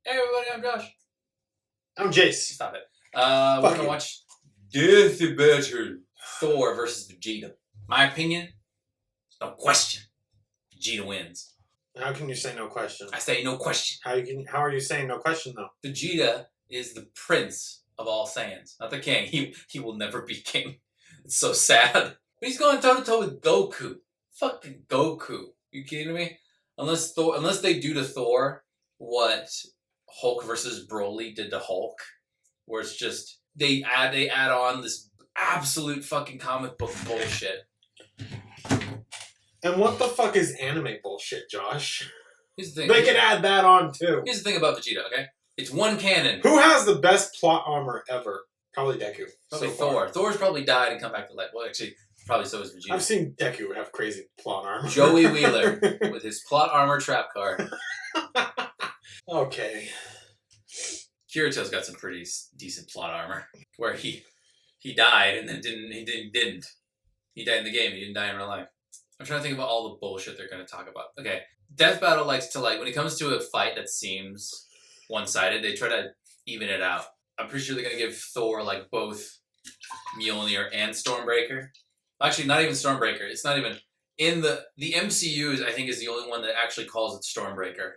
Hey everybody, I'm Josh. I'm Jace. Stop it. We're gonna watch Death Battle Thor versus Vegeta. My opinion, no question. Vegeta wins. How can you say no question? I say no question. How are you saying no question though? Vegeta is the prince of all Saiyans, not the king. He will never be king. It's so sad. But he's going toe to toe with Goku. Fucking Goku. You kidding me? Unless they do to Thor what Hulk versus Broly did to Hulk, where it's just they add on this absolute fucking comic book bullshit. And what the fuck is anime bullshit, Josh? Here's the thing. They could add that on too. Here's the thing about Vegeta, okay? It's one canon. Who has the best plot armor ever? Probably Deku. Probably Thor. Thor's probably died and come back to life. Well, actually, probably so is Vegeta. I've seen Deku have crazy plot armor. Joey Wheeler with his plot armor trap card. Okay. Kirito's got some pretty decent plot armor, where he died and then didn't. He died in the game. He didn't die in real life. I'm trying to think about all the bullshit they're going to talk about. Okay, Death Battle likes to when it comes to a fight that seems one-sided, they try to even it out. I'm pretty sure they're going to give Thor both Mjolnir and Stormbreaker. Actually, not even Stormbreaker. It's not even in the MCU. I think is the only one that actually calls it Stormbreaker.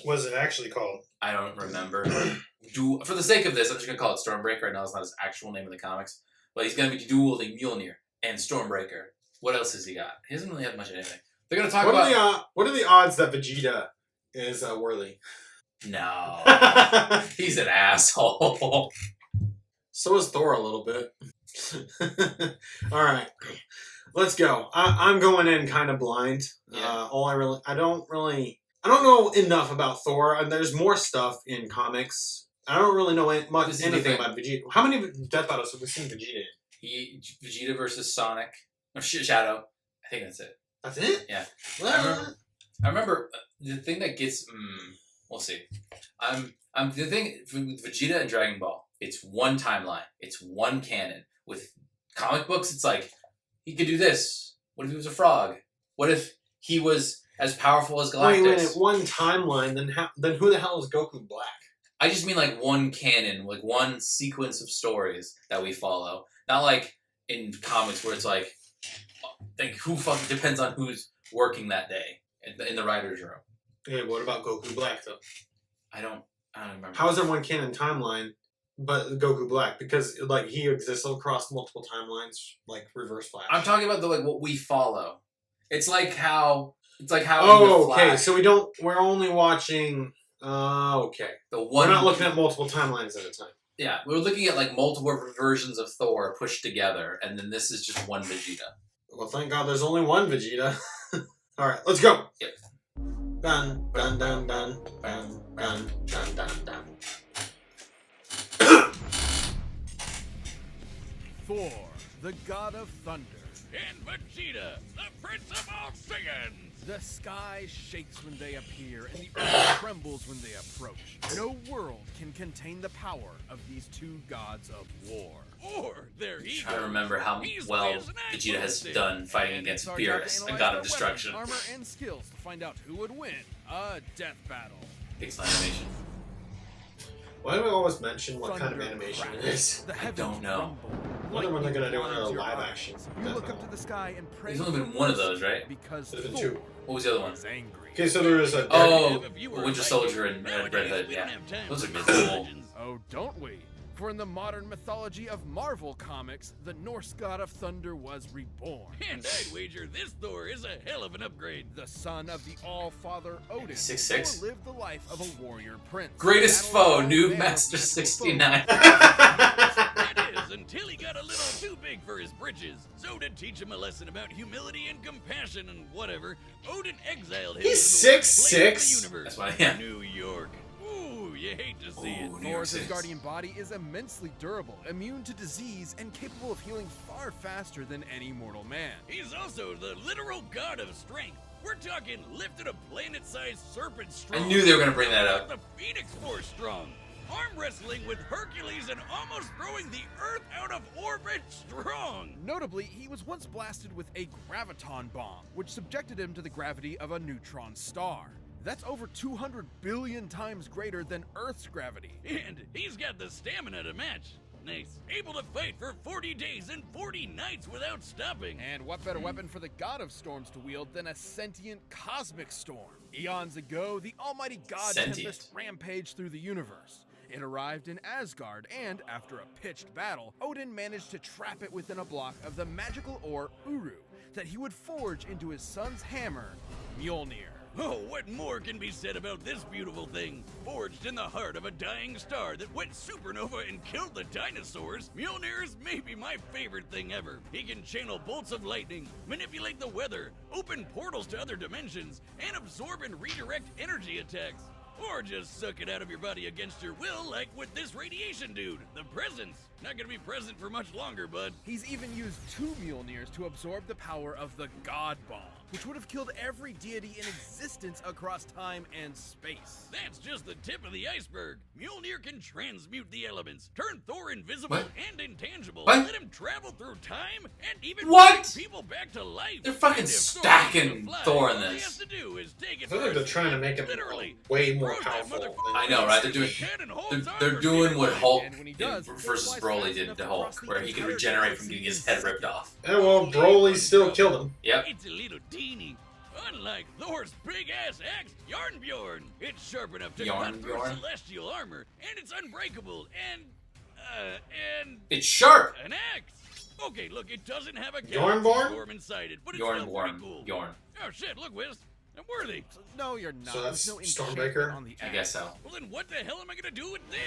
What is it actually called? I don't remember. For the sake of this, I'm just going to call it Stormbreaker. I know it's not his actual name in the comics. But he's going to be dueling Mjolnir and Stormbreaker. What else has he got? He doesn't really have much of anything. They're going to talk about... What are the odds that Vegeta is worthy? No. He's an asshole. So is Thor a little bit. Alright. Let's go. I'm going in kind of blind. Yeah. I don't know enough about Thor, and there's more stuff in comics. I don't really know anything about Vegeta. How many Death Battles have we seen Vegeta in? Vegeta versus Sonic. Or Shadow. I think that's it. That's it? Yeah. Well, I remember the thing that gets... we'll see. The thing with Vegeta and Dragon Ball, it's one timeline. It's one canon. With comic books, it's he could do this. What if he was a frog? What if he was as powerful as Galactus? Wait, one timeline, then who the hell is Goku Black? I just mean one canon, one sequence of stories that we follow. Not in comics where it's who fucking depends on who's working that day in the writer's room. Yeah, what about Goku Black though? I don't remember. How is there one canon timeline but Goku Black? Because he exists across multiple timelines, Reverse Flash. I'm talking about what we follow. It's like how Oh, okay. So we're only watching okay. We're not looking at multiple timelines at a time. Yeah, we're looking at multiple versions of Thor pushed together, and then this is just one Vegeta. Well, thank God there's only one Vegeta. All right, let's go. Yep. Dun dun dun dun dun dun dun dun dun. Thor, the god of thunder. And Vegeta, the prince of all Saiyans! The sky shakes when they appear, and the earth trembles when they approach. No world can contain the power of these two gods of war. Or their ego. I remember how well Vegeta has done fighting against Beerus, a god of destruction. Armor and skills to find out who would win a death battle. Pixel animation. Why do we always mention what kind of animation it is? I don't know. I wonder when they're going to do another live action. You look up to the sky and pray. There's only been one of those, right? Because There's been two. What was the other one? Angry. Okay, so there is a... Winter Soldier and Red Hood, yeah. Those are cool. Oh, don't we? For in the modern mythology of Marvel Comics, the Norse god of thunder was reborn. And I'd wager this Thor is a hell of an upgrade. The son of the All-Father Odin, 6'6". Thor lived the life of a warrior prince. Greatest foe, Noob Master 69. That is, until he got a little too big for his britches. So to teach him a lesson about humility and compassion and whatever, Odin exiled him. He's to the worst 6'6". place in the universe, That's why, yeah. New York. Ooh, you hate to see it. Thor's guardian body is immensely durable, immune to disease, and capable of healing far faster than any mortal man. He's also the literal god of strength. We're talking lifted a planet-sized serpent strong. I knew they were gonna bring that up. The Phoenix Force strong. Arm wrestling with Hercules and almost throwing the Earth out of orbit strong. Notably, he was once blasted with a graviton bomb, which subjected him to the gravity of a neutron star. That's over 200 billion times greater than Earth's gravity. And he's got the stamina to match. Nice. Able to fight for 40 days and 40 nights without stopping. And what better weapon for the god of storms to wield than a sentient cosmic storm? Eons ago, the almighty god Tempest rampaged through the universe. It arrived in Asgard, and after a pitched battle, Odin managed to trap it within a block of the magical ore Uru that he would forge into his son's hammer, Mjolnir. Oh, what more can be said about this beautiful thing? Forged in the heart of a dying star that went supernova and killed the dinosaurs, Mjolnir is maybe my favorite thing ever. He can channel bolts of lightning, manipulate the weather, open portals to other dimensions, and absorb and redirect energy attacks. Or just suck it out of your body against your will, like with this radiation dude. The presence. Not gonna be present for much longer, bud. He's even used 2 Mjolnirs to absorb the power of the God Bomb, which would have killed every deity in existence across time and space. That's just the tip of the iceberg. Mjolnir can transmute the elements, turn Thor invisible and intangible, let him travel through time, and even bring people back to life. They're fucking stacking Thor in All he this. has to do is take it I feel like they're trying to make him way more powerful. I know, right? They're doing what Hulk versus Broly did to Hulk, where he could regenerate from getting his head ripped off. Yeah, well, Broly still killed him. Yep. It's a little teeny. Unlike Thor's big-ass axe, Yarnbjorn. It's sharp enough to cut through celestial armor, and it's unbreakable, and it's sharp! An axe! Okay, look, it doesn't have a Yarnborn inside it, but it's still pretty cool. Yorn. Oh shit, look, Wiz. I'm worthy. No, you're not. So that's no Stormbreaker? on the I guess so. Well, then what the hell am I gonna do with this?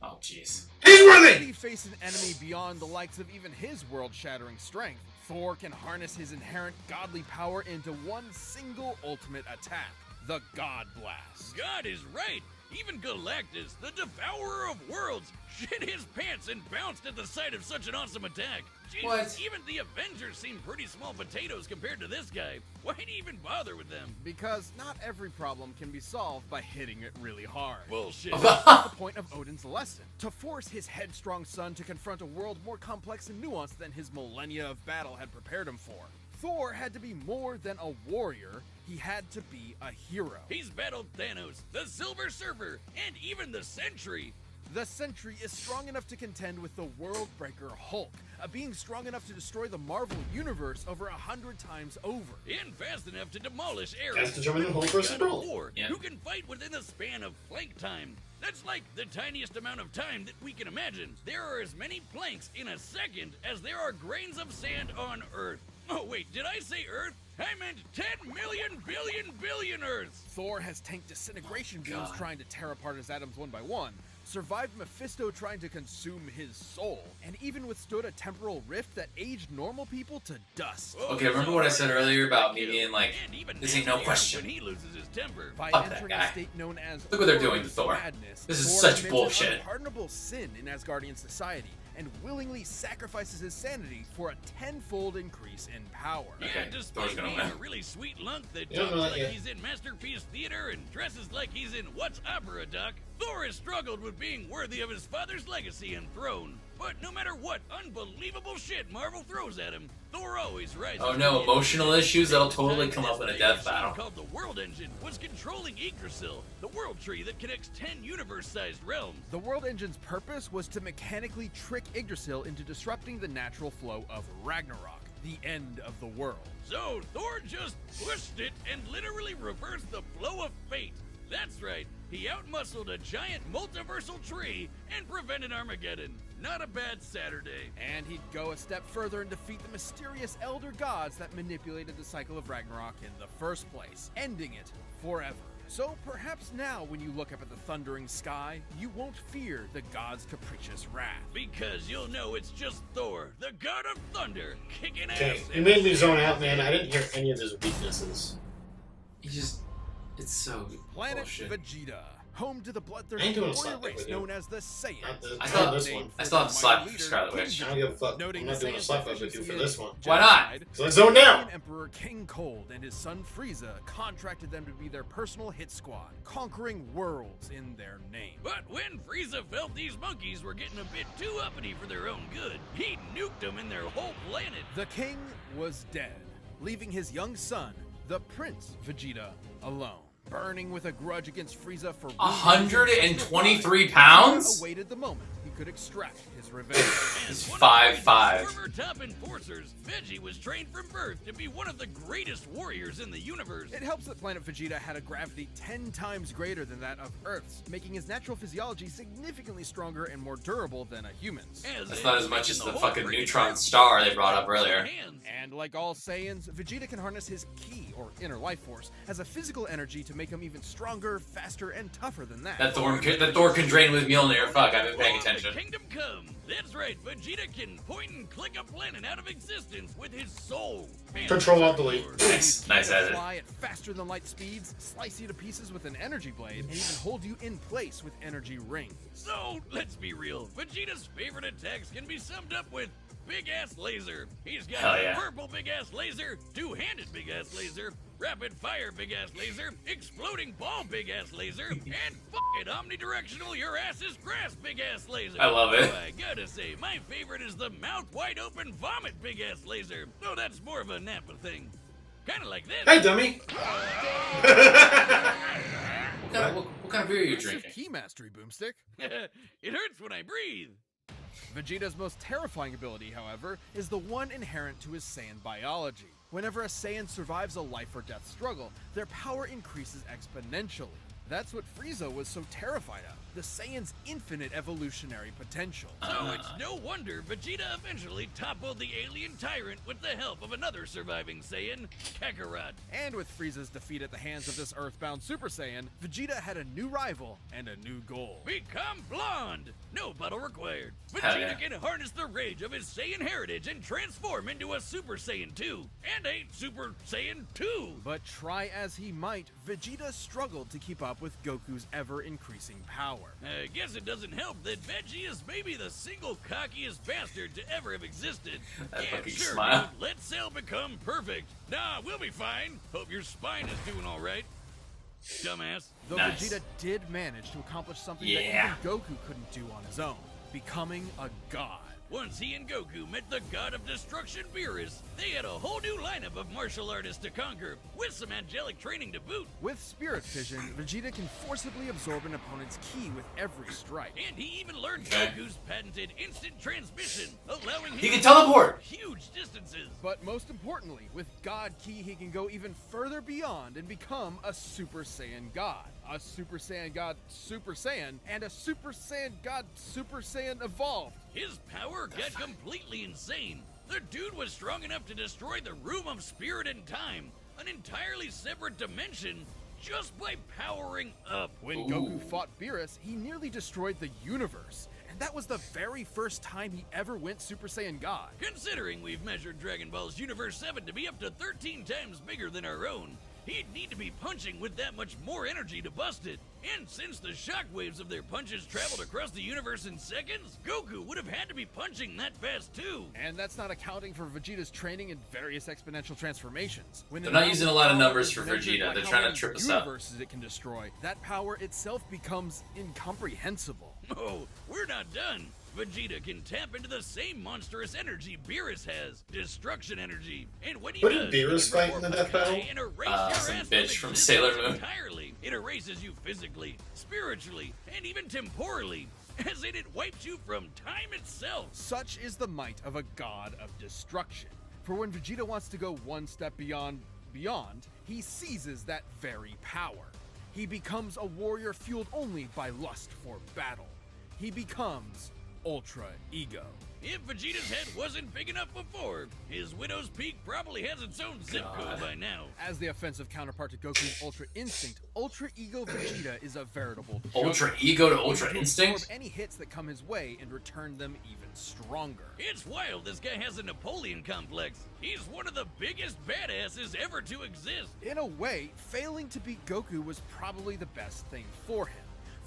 Oh, jeez. He's worthy! He faced an enemy beyond the likes of even his world-shattering strength. Thor can harness his inherent godly power into one single ultimate attack, the God Blast. God is right. Even Galactus, the devourer of worlds, shit his pants and bounced at the sight of such an awesome attack. Jesus, What? Even the Avengers seem pretty small potatoes compared to this guy. Why'd he even bother with them? Because not every problem can be solved by hitting it really hard. Bullshit. That's the point of Odin's lesson. To force his headstrong son to confront a world more complex and nuanced than his millennia of battle had prepared him for. Thor had to be more than a warrior, he had to be a hero. He's battled Thanos, the Silver Surfer, and even the Sentry. The Sentry is strong enough to contend with the Worldbreaker Hulk, a being strong enough to destroy the Marvel Universe over 100 times over. And fast enough to demolish Ares. That's determining Hulk versus Broly. Who can fight within the span of plank time. That's like the tiniest amount of time that we can imagine. There are as many planks in a second as there are grains of sand on Earth. Oh wait, did I say Earth? I meant 10 million billion Earths! Thor has tanked disintegration beams trying to tear apart his atoms one by one, survived Mephisto trying to consume his soul, and even withstood a temporal rift that aged normal people to dust. Okay, remember what I said earlier about me being like, this ain't no question. When he loses his temper. By Fuck that entering guy. a state known as Look what they're doing to Thor. Madness, This is Thor such commits bullshit. an unpardonable sin in Asgardian society and willingly sacrifices his sanity for a tenfold increase in power. Yeah, Okay, despite Thor's gonna being win. a really sweet lunk that You don't talks know that like yet. he's in Masterpiece Theater and dresses like he's in What's Opera, Doc, Thor has struggled with being worthy of his father's legacy and throne. But no matter what unbelievable shit Marvel throws at him, Thor always rises. Oh no, to the emotional occasion. issues? That'll This totally time, come up this in a thing death machine battle. called the World Engine was controlling Yggdrasil, the world tree that connects 10 universe-sized realms. The World Engine's purpose was to mechanically trick Yggdrasil into disrupting the natural flow of Ragnarok, the end of the world. So Thor just pushed it and literally reversed the flow of fate. That's right, he outmuscled a giant multiversal tree and prevented Armageddon. Not a bad Saturday. And he'd go a step further and defeat the mysterious elder gods that manipulated the cycle of Ragnarok in the first place, ending it forever. So perhaps now when you look up at the thundering sky, you won't fear the god's capricious wrath. Because you'll know it's just Thor, the god of thunder, kicking Okay, ass. you made me zone out, man. I didn't hear any of his weaknesses. It's so Planet bullshit. Vegeta, home to the I ain't bloodthirsty doing warrior slap race with you. known as the Saiyans. Not the, I not thought this one. I still have to slap for Scarlet Witch. I don't give a fuck. Noting I'm not the doing a Saiyans' slap up with you for efficiency this in one. Why not? genocide, So let's zone down. Indian Emperor King Cold and his son Frieza contracted them to be their personal hit squad, conquering worlds in their name. But when Frieza felt these monkeys were getting a bit too uppity for their own good, he nuked them in their whole planet. The king was dead, leaving his young son, the Prince Vegeta, alone. Burning with a grudge against Frieza for 123 pounds? awaited the moment he could extract his revenge. He's 5'5". Former top enforcers, Veggie was trained from birth to be one of the greatest warriors in the universe. It helps that planet Vegeta had a gravity 10 times greater than that of Earth's, making his natural physiology significantly stronger and more durable than a human's. That's not as much as the fucking neutron star they brought up earlier. And like all Saiyans, Vegeta can harness his ki, or inner life force, as a physical energy to make him even stronger, faster, and tougher than that. That Thor can drain with Mjolnir. Fuck, I've been paying attention. Kingdom Come. That's right, Vegeta can point and click a planet out of existence with his soul. Control Alt Delete. Nice edit. Fly at faster than light speeds, slice you to pieces with an energy blade, and even hold you in place with energy rings. So, let's be real. Vegeta's favorite attacks can be summed up with Big Ass Laser. He's got Hell a yeah. purple Big Ass Laser, two-handed Big Ass Laser, rapid fire Big Ass Laser, exploding ball Big Ass Laser, and fucking omnidirectional your ass is grass Big Ass Laser. I love it. Oh, I gotta say, my favorite is the mouth wide open vomit Big Ass Laser. Though that's more of a Nappa thing. Kinda like this. Hey, dummy! What kind of beer are you Impressive drinking? key mastery, Boomstick. It hurts when I breathe. Vegeta's most terrifying ability, however, is the one inherent to his Saiyan biology. Whenever a Saiyan survives a life or death struggle, their power increases exponentially. That's what Frieza was so terrified of, the Saiyan's infinite evolutionary potential. So it's no wonder Vegeta eventually toppled the alien tyrant with the help of another surviving Saiyan, Kakarot. And with Frieza's defeat at the hands of this Earthbound Super Saiyan, Vegeta had a new rival and a new goal. Become blonde! No battle required. Hell Vegeta yeah. can harness the rage of his Saiyan heritage and transform into a Super Saiyan 2 and a Super Saiyan 2. But try as he might, Vegeta struggled to keep up with Goku's ever-increasing power. I guess it doesn't help that Veggie is maybe the single cockiest bastard to ever have existed. That Yeah, fucking sure, smile. dude, let Cell become perfect. Nah, we'll be fine. Hope your spine is doing all right. Dumbass. Though Nice. Vegeta did manage to accomplish something Yeah. that even Goku couldn't do on his own, becoming a god. Once he and Goku met the god of destruction, Beerus, they had a whole new lineup of martial artists to conquer, with some angelic training to boot. With Spirit Fission, Vegeta can forcibly absorb an opponent's ki with every strike. And he even learned Okay. Goku's patented instant transmission, allowing him He can to teleport! huge distances. But most importantly, with God Ki, he can go even further beyond and become a Super Saiyan God, a Super Saiyan God Super Saiyan, and a Super Saiyan God Super Saiyan Evolved. His power got completely insane. The dude was strong enough to destroy the Room of Spirit and Time, an entirely separate dimension, just by powering up. When Ooh. Goku fought Beerus, he nearly destroyed the universe. And that was the very first time he ever went Super Saiyan God. Considering we've measured Dragon Ball's Universe 7 to be up to 13 times bigger than our own, he'd need to be punching with that much more energy to bust it. And since the shockwaves of their punches traveled across the universe in seconds, Goku would have had to be punching that fast too. And that's not accounting for Vegeta's training in various exponential transformations. When They're the not using a lot of numbers for measured Vegeta. by They're how trying to many trip us up. universes it can destroy, that power itself becomes incomprehensible. Oh, we're not done. Vegeta can tap into the same monstrous energy Beerus has, destruction energy. And when he Wouldn't does, Beerus he can fight in the reform death battle? Kai and erase your Some ass bitch from Sailor Moon. entirely. It erases you physically, spiritually, and even temporally, as in it wipes you from time itself. Such is the might of a god of destruction. For when Vegeta wants to go one step beyond, he seizes that very power. He becomes a warrior fueled only by lust for battle. He becomes Ultra Ego. If Vegeta's head wasn't big enough before, his Widow's Peak probably has its own zip code by now. As the offensive counterpart to Goku's Ultra Instinct, Ultra Ego Vegeta is a veritable Ultra Ego to Able Ultra to Instinct? absorb any hits that come his way and return them even stronger. It's wild this guy has a Napoleon complex. He's one of the biggest badasses ever to exist. In a way, failing to beat Goku was probably the best thing for him.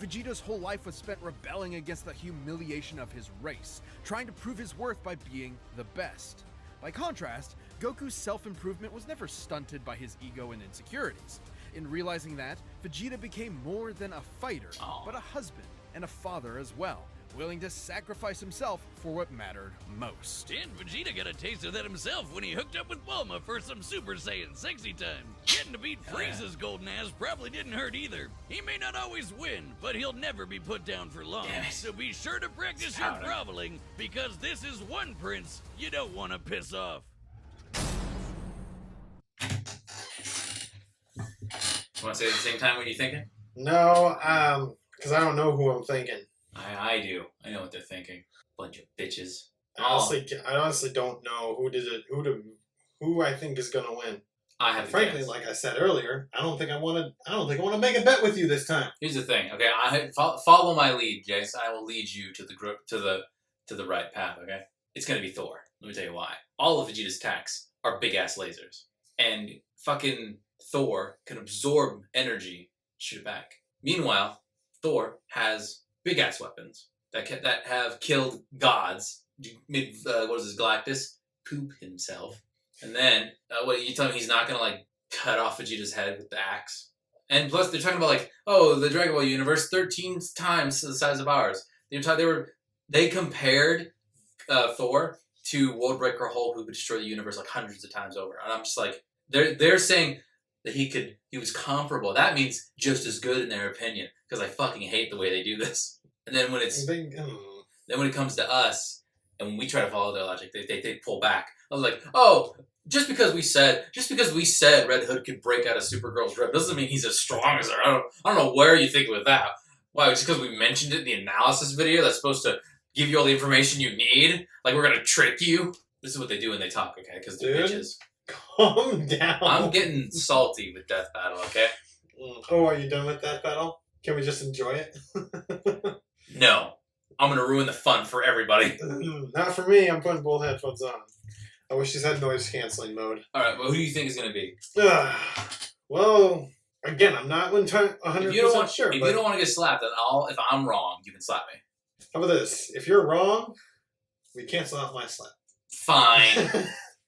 Vegeta's whole life was spent rebelling against the humiliation of his race, trying to prove his worth by being the best. By contrast, Goku's self-improvement was never stunted by his ego and insecurities. In realizing that, Vegeta became more than a fighter, but a husband and a father as well, willing to sacrifice himself for what mattered most. And Vegeta got a taste of that himself when he hooked up with Bulma for some Super Saiyan sexy time. Getting to beat Frieza's golden ass probably didn't hurt either. He may not always win, but he'll never be put down for long. So be sure to practice your groveling, because this is one prince you don't want to piss off. You want to say it at the same time what you're thinking? No, because I don't know who I'm thinking. I do. I know what they're thinking. Bunch of bitches. I honestly don't know who I think is gonna win. Frankly, like I said earlier, I don't think I want to make a bet with you this time. Here's the thing. Okay, follow my lead, Jace. I will lead you to the right path. Okay, it's gonna be Thor. Let me tell you why. All of Vegeta's attacks are big ass lasers, and fucking Thor can absorb energy, shoot it back. Meanwhile, Thor has big ass weapons that have killed gods. What is this, Galactus? Poop himself. And then, what you tell me he's not gonna like cut off Vegeta's head with the axe? And plus, they're talking about like, oh, the Dragon Ball universe 13 times the size of ours. They compared Thor to Worldbreaker Hulk, who could destroy the universe like hundreds of times over. And I'm just like, they're saying that he was comparable. That means just as good in their opinion, because I fucking hate the way they do this. And then when it comes to us, and when we try to follow their logic, they pull back. I was like, oh, just because we said Red Hood could break out of Supergirl's rib doesn't mean he's as strong as her. I don't know where you think with that. Why? Just because we mentioned it in the analysis video that's supposed to give you all the information you need? Like we're gonna trick you? This is what they do when they talk, okay? Because they're bitches. Calm down. I'm getting salty with Death Battle, okay? Oh, are you done with Death Battle? Can we just enjoy it? No. I'm going to ruin the fun for everybody. Not for me. I'm putting both headphones on. I wish these had noise canceling mode. Alright, well, who do you think is going to be? Well, again, I'm not 100% sure. If you don't want to get slapped, then if I'm wrong, you can slap me. How about this? If you're wrong, we cancel out my slap. Fine.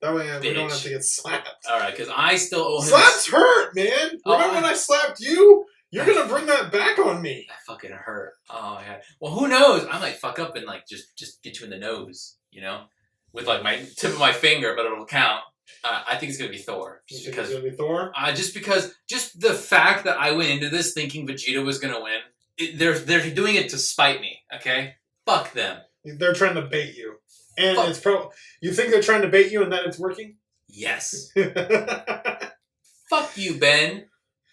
That way we don't have to get slapped. Alright, because I still owe him... Slaps hurt, man! Remember when I slapped you? You're going to bring that back on me. That fucking hurt. Oh, my God. Well, who knows? I might fuck up and, like, just get you in the nose, you know? With, like, my tip of my finger, but it'll count. I think it's going to be Thor. Just because it's going to be Thor? Just the fact that I went into this thinking Vegeta was going to win, they're doing it to spite me, okay? Fuck them. They're trying to bait you. And you think they're trying to bait you and that it's working? Yes. Fuck you, Ben.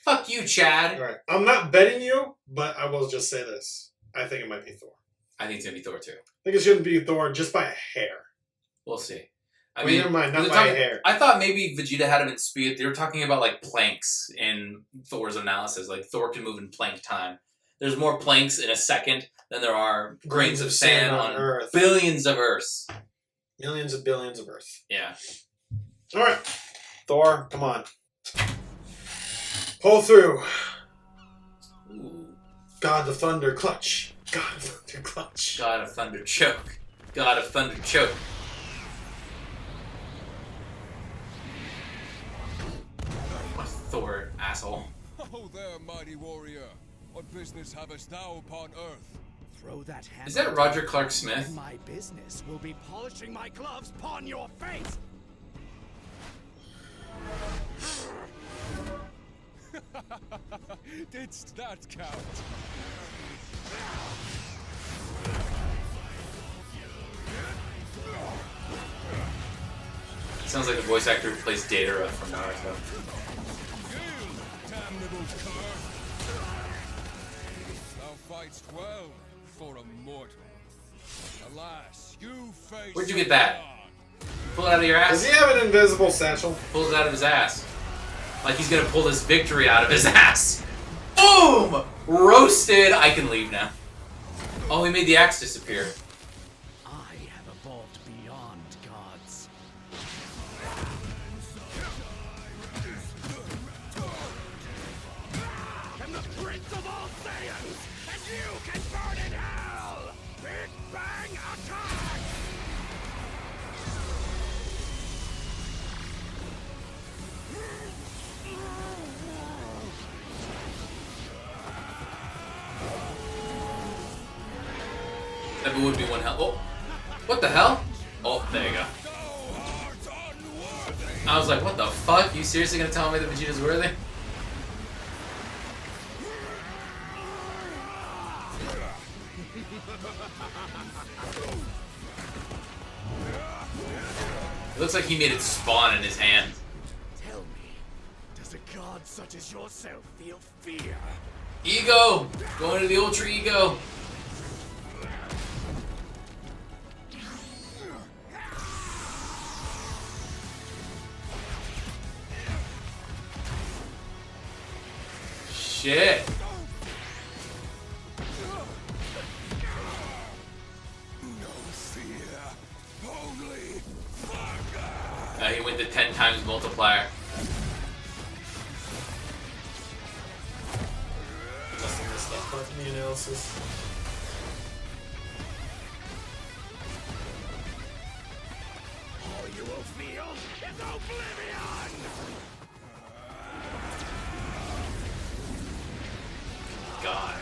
Fuck you, Chad. All right. I'm not betting you, but I will just say this. I think it might be Thor. I think it's going to be Thor, too. I think it shouldn't be Thor just by a hair. We'll see. I mean, never mind, not by a hair. I thought maybe Vegeta had him in speed. They were talking about, like, planks in Thor's analysis. Like, Thor can move in plank time. There's more planks in a second than there are grains of sand on Earth. Billions of Earths. Millions of billions of Earth. Yeah. All right. Thor, come on. Pull through. Ooh. God of Thunder clutch. God of Thunder clutch. God of Thunder choke. God of Thunder choke. Thor, asshole. Oh there, mighty warrior. What business havest thou upon Earth? Throw that hammer. Is that Roger Clark Smith? My business will be polishing my gloves upon your face. Didst that count? Sounds like the voice actor who plays Datara from Naruto. Damnable cur! Thou fightst well for a mortal. Alas, you face. Where'd you get that? Pull it out of your ass? Does he have an invisible satchel? Pulls it out of his ass. Like he's gonna pull this victory out of his ass. Boom! Roasted! I can leave now. Oh, he made the axe disappear. I have evolved beyond gods. I'm the Prince of all Saiyans, and you can burn in hell! Big Bang attack! That would be one hell. Oh, what the hell? Oh, there you go. I was like, what the fuck? You seriously gonna tell me that Vegeta's worthy? It looks like he made it spawn in his hand. Tell me, does a god such as yourself feel fear? Ego! Going to the Ultra Ego. Shit. No fear, only fuck. He went to 10 times multiplier. Adjusting this stuff part from the analysis. All you will feel is oblivion. God.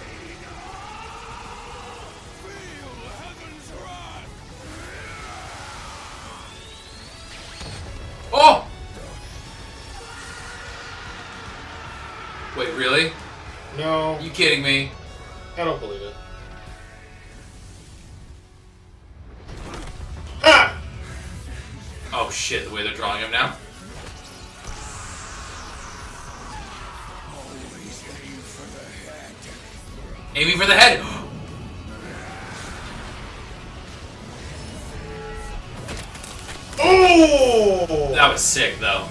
Feel heaven's wrath. Oh! Wait, really? No, You kidding me? I don't believe it. Ah! Oh shit, the way they're drawing him now. Always aim for the head. Aiming for the head! Oh! That was sick, though.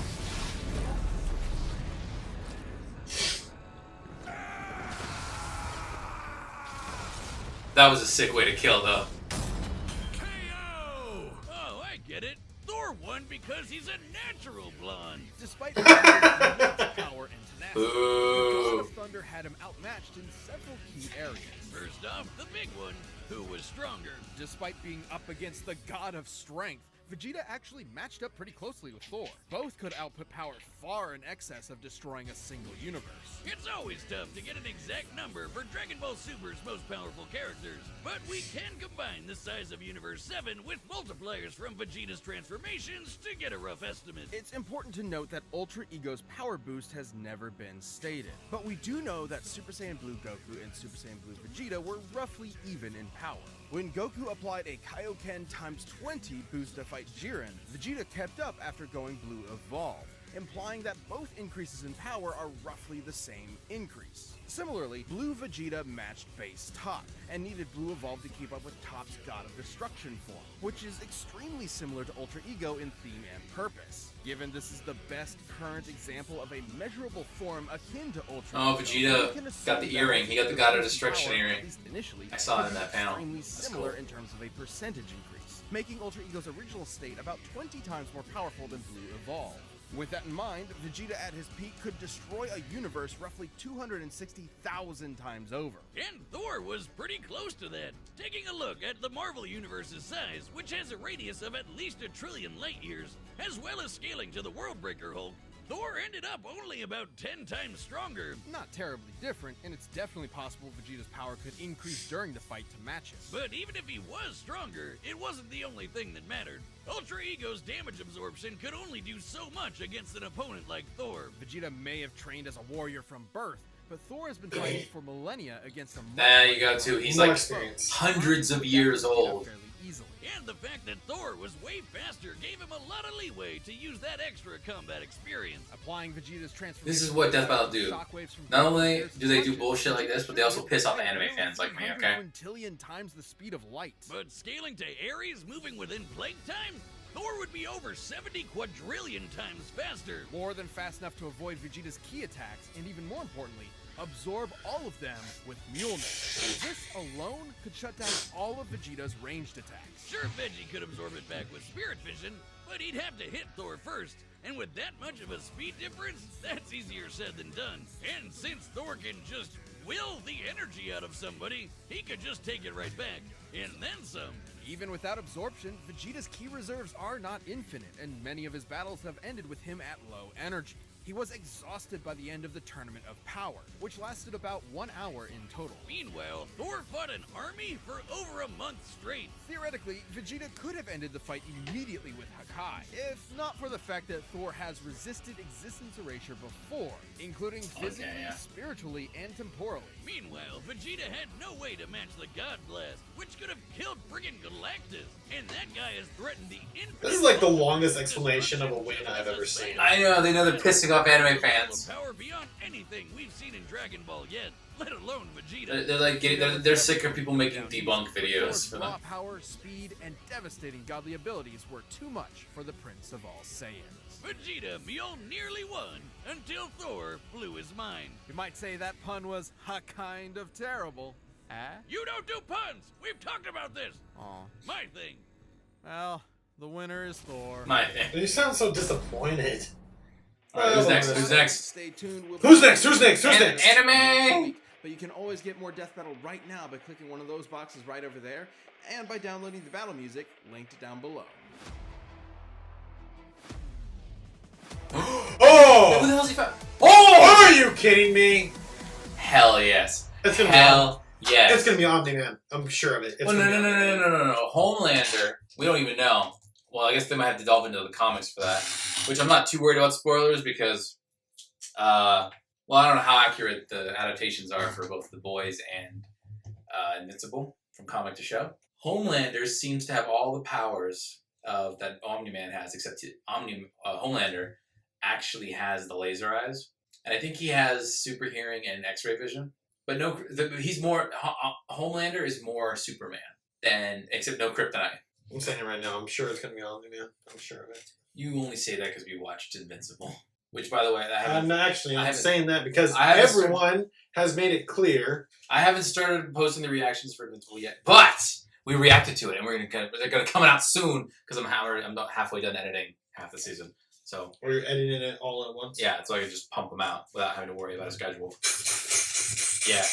That was a sick way to kill, though. KO! Oh, I get it. Thor won because he's a natural blonde. Despite Vegeta's power and tenacity, the God Ooh. of Thunder had him outmatched in several key areas. First off, the big one, who was stronger. Despite being up against the God of Strength, Vegeta actually matched up pretty closely with Thor. Both could output power far in excess of destroying a single universe. It's always tough to get an exact number for Dragon Ball Super's most powerful characters, but we can combine the size of Universe 7 with multipliers from Vegeta's transformations to get a rough estimate. It's important to note that Ultra Ego's power boost has never been stated, but we do know that Super Saiyan Blue Goku and Super Saiyan Blue Vegeta were roughly even in power. When Goku applied a Kaioken times 20 boost to fight Jiren, Vegeta kept up after going Blue Evolved, implying that both increases in power are roughly the same increase. Similarly, Blue Vegeta matched base Top, and needed Blue Evolve to keep up with Top's God of Destruction form, which is extremely similar to Ultra Ego in theme and purpose. Given this is the best current example of a measurable form akin to Ultra Oh, Ego, Vegeta we can assume got the that earring. He got the Vegeta's God of base Destruction power, earring. at least initially, I saw it in could be that panel. extremely That's similar cool. in terms of a percentage increase, making Ultra Ego's original state about 20 times more powerful than Blue Evolve. With that in mind, Vegeta at his peak could destroy a universe roughly 260,000 times over. And Thor was pretty close to that. Taking a look at the Marvel Universe's size, which has a radius of at least 1 trillion light years, as well as scaling to the Worldbreaker Hulk, Thor ended up only about 10 times stronger. Not terribly different, and it's definitely possible Vegeta's power could increase during the fight to match him. But even if he was stronger, it wasn't the only thing that mattered. Ultra Ego's damage absorption could only do so much against an opponent like Thor. Vegeta may have trained as a warrior from birth, but Thor has been fighting for millennia against a There you go, too. He's like hundreds of years old. fairly easily. And the fact that Thor was way faster gave him a lot of leeway to use that extra combat experience. Applying Vegeta's transformation. This is what Death Battle do. shockwaves from Not only Vegeta's do they do punches, bullshit like this, but they also piss off anime fans like me, okay? 100 quintillion times the speed of light. But scaling to Ares moving within plague time? Thor would be over 70 quadrillion times faster. More than fast enough to avoid Vegeta's key attacks, and even more importantly, absorb all of them with Mjolnir. This alone could shut down all of Vegeta's ranged attacks. Sure, Veggie could absorb it back with Spirit Vision, but he'd have to hit Thor first. And with that much of a speed difference, that's easier said than done. And since Thor can just will the energy out of somebody, he could just take it right back. And then some. Even without absorption, Vegeta's key reserves are not infinite, and many of his battles have ended with him at low energy. He was exhausted by the end of the Tournament of Power, which lasted about 1 hour in total. Meanwhile, Thor fought an army for over a month straight. Theoretically, Vegeta could have ended the fight immediately with Hakai, if not for the fact that Thor has resisted existence erasure before, including physically, spiritually, and temporally. Meanwhile, Vegeta had no way to match the God Blast, which could have killed friggin' Galactus, and that guy has threatened the infinite. This is like the longest explanation of a win I've ever seen. I know, they know they're pissing off anime fans. Power beyond anything we've seen in Dragon Ball yet, let alone Vegeta. They're like they're sick of people making debunk videos for them. Raw power, speed, and devastating godly abilities were too much for the Prince of all Saiyans. Vegeta nearly won until Thor blew his mind. You might say that pun was kind of terrible. You don't do puns! We've talked about this! Aw. My thing. Well, the winner is Thor. My thing. You sound so disappointed. Alright, who's next? Who's next? Stay tuned. Who's next? Who's next? Who's next? Anime! But you can always get more Death Battle right now by clicking one of those boxes right over there, and by downloading the battle music linked down below. Oh! Who the hell's he found? Oh! Are you kidding me? Hell yes. It's gonna Hell yes. It's gonna be Omni-Man. I'm sure of it. It's Well, no. Homelander, we don't even know. Well, I guess they might have to delve into the comics for that. Which I'm not too worried about spoilers because, well, I don't know how accurate the adaptations are for both The Boys and Invincible from comic to show. Homelander seems to have all the powers that Omni-Man has, except Homelander actually has the laser eyes. And I think he has super hearing and X-ray vision. But he's more, Homelander is more Superman than, except no kryptonite. I'm saying it right now. I'm sure it's gonna be Omni-Man. I'm sure of it. You only say that because we watched Invincible. Which, by the way, I'm saying that because everyone has made it clear. I haven't started posting the reactions for Invincible yet, but we reacted to it, and they're gonna come out soon because I'm about halfway done editing half the season. So we're editing it all at once. Yeah, so I can just pump them out without having to worry about a schedule. Yeah.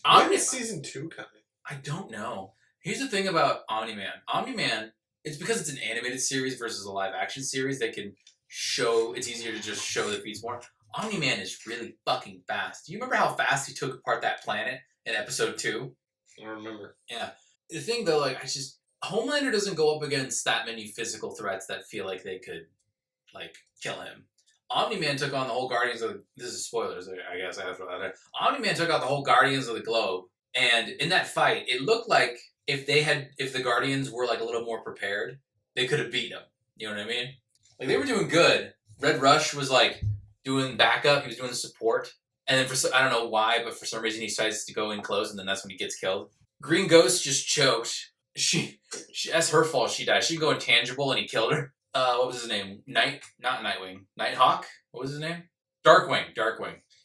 When is season 2 coming? I don't know. Here's the thing about Omni-Man. Omni-Man, it's because it's an animated series versus a live-action series. They can show, it's easier to just show the feats more. Omni-Man is really fucking fast. Do you remember how fast he took apart that planet in episode 2? I remember. Yeah. The thing, though, Homelander doesn't go up against that many physical threats that feel like they could, kill him. Omni-Man took on the whole Guardians of the... This is spoilers, I guess. Omni-Man took out the whole Guardians of the Globe. And in that fight, it looked like if the Guardians were, a little more prepared, they could have beat him. You know what I mean? They were doing good. Red Rush was, doing backup. He was doing the support. And then I don't know why, but for some reason he decides to go in close, and then that's when he gets killed. Green Ghost just choked. She that's her fault she died. She can go intangible, and he killed her. What was his name? Not Nightwing. Nighthawk? What was his name? Darkwing.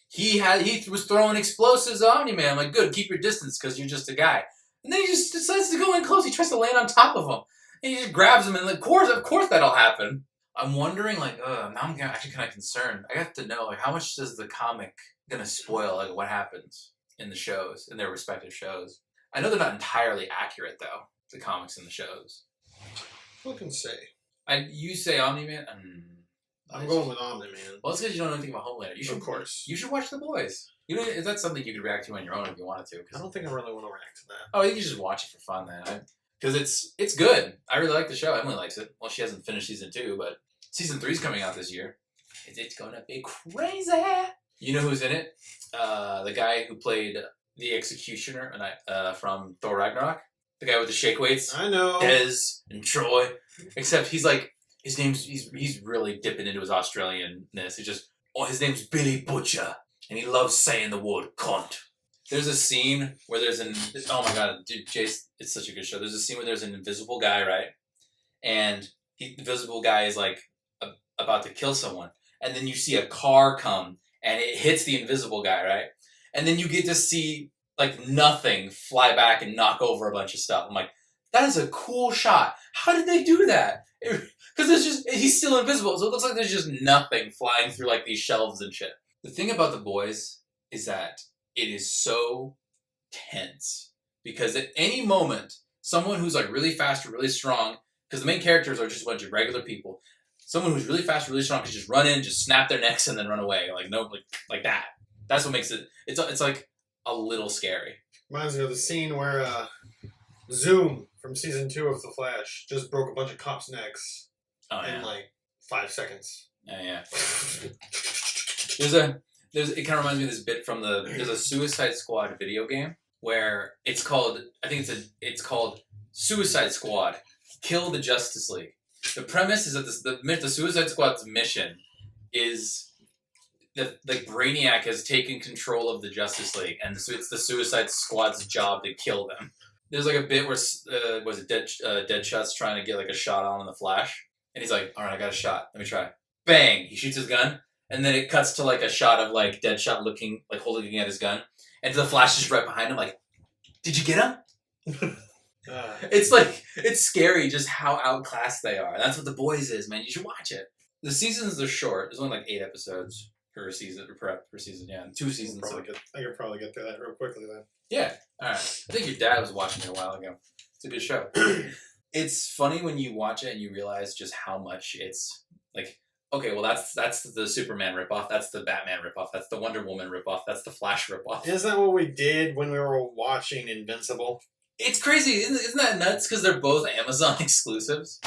He was throwing explosives at Omni-Man. I'm like, good, keep your distance because you're just a guy. And then he just decides to go in close. He tries to land on top of him. And he just grabs him, and of course that'll happen. I'm wondering, now I'm actually kind of concerned. I have to know, how much does the comic gonna spoil, what happens in the shows, in their respective shows? I know they're not entirely accurate, though, the comics and the shows. Who can say? You say Omni-Man? I'm going with Omni-Man. Well, it's because you don't know anything about Homelander. Of course. You should watch The Boys. Is that something you could react to on your own if you wanted to? I don't think I really want to react to that. Oh, you can just watch it for fun, then. Because it's good. I really like the show. Emily likes it. Well, she hasn't finished season 2, but season 3 is coming out this year. It's going to be crazy. You know who's in it? The guy who played the Executioner from Thor Ragnarok. The guy with the shake weights. I know. Dez and Troy. Except he's he's really dipping into his Australianness. His name's Billy Butcher. And he loves saying the word cunt. There's a scene where oh my god, dude, Jace, it's such a good show. There's a scene where there's an invisible guy, right? And the invisible guy is about to kill someone. And then you see a car come and it hits the invisible guy, right? And then you get to see nothing fly back and knock over a bunch of stuff. I'm like, that is a cool shot. How did they do that? Because he's still invisible, so it looks like there's just nothing flying through these shelves and shit. The thing about The Boys is that it is so tense because at any moment, someone who's really fast or really strong, because the main characters are just a bunch of regular people, someone who's really fast, really strong, could just run in, just snap their necks, and then run away. Like that. That's what makes it. It's like a little scary. Reminds me of the scene where Zoom from season 2 of The Flash just broke a bunch of cops' necks in like 5 seconds. Yeah. It kind of reminds me of this bit from there's a Suicide Squad video game where it's called Suicide Squad Kill the Justice League. The premise is that the Suicide Squad's mission is that Brainiac has taken control of the Justice League, and so it's the Suicide Squad's job to kill them. There's like a bit where Deadshot's trying to get like a shot on the Flash, and he's like, "All right, I got a shot. Let me try." Bang! He shoots his gun, and then it cuts to like a shot of like Deadshot looking like holding at his gun, and the Flash is right behind him, like, "Did you get him?" It's scary just how outclassed they are. That's what The Boys is, man. You should watch it. The seasons are short. There's only like 8 episodes per season. Yeah, and 2 seasons. I could probably get through that real quickly then. Yeah. All right. I think your dad was watching it a while ago. It's a good show. It's funny when you watch it and you realize just how much it's like. Okay, well that's the Superman ripoff. That's the Batman ripoff. That's the Wonder Woman ripoff. That's the Flash ripoff. Isn't that what we did when we were watching Invincible? It's crazy, isn't that nuts? Because they're both Amazon exclusives.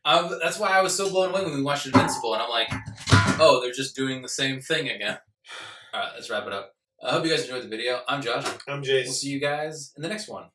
That's why I was so blown away when we watched Invincible, and I'm like, oh, they're just doing the same thing again. All right, let's wrap it up. I hope you guys enjoyed the video. I'm Josh. I'm Jace. We'll see you guys in the next one.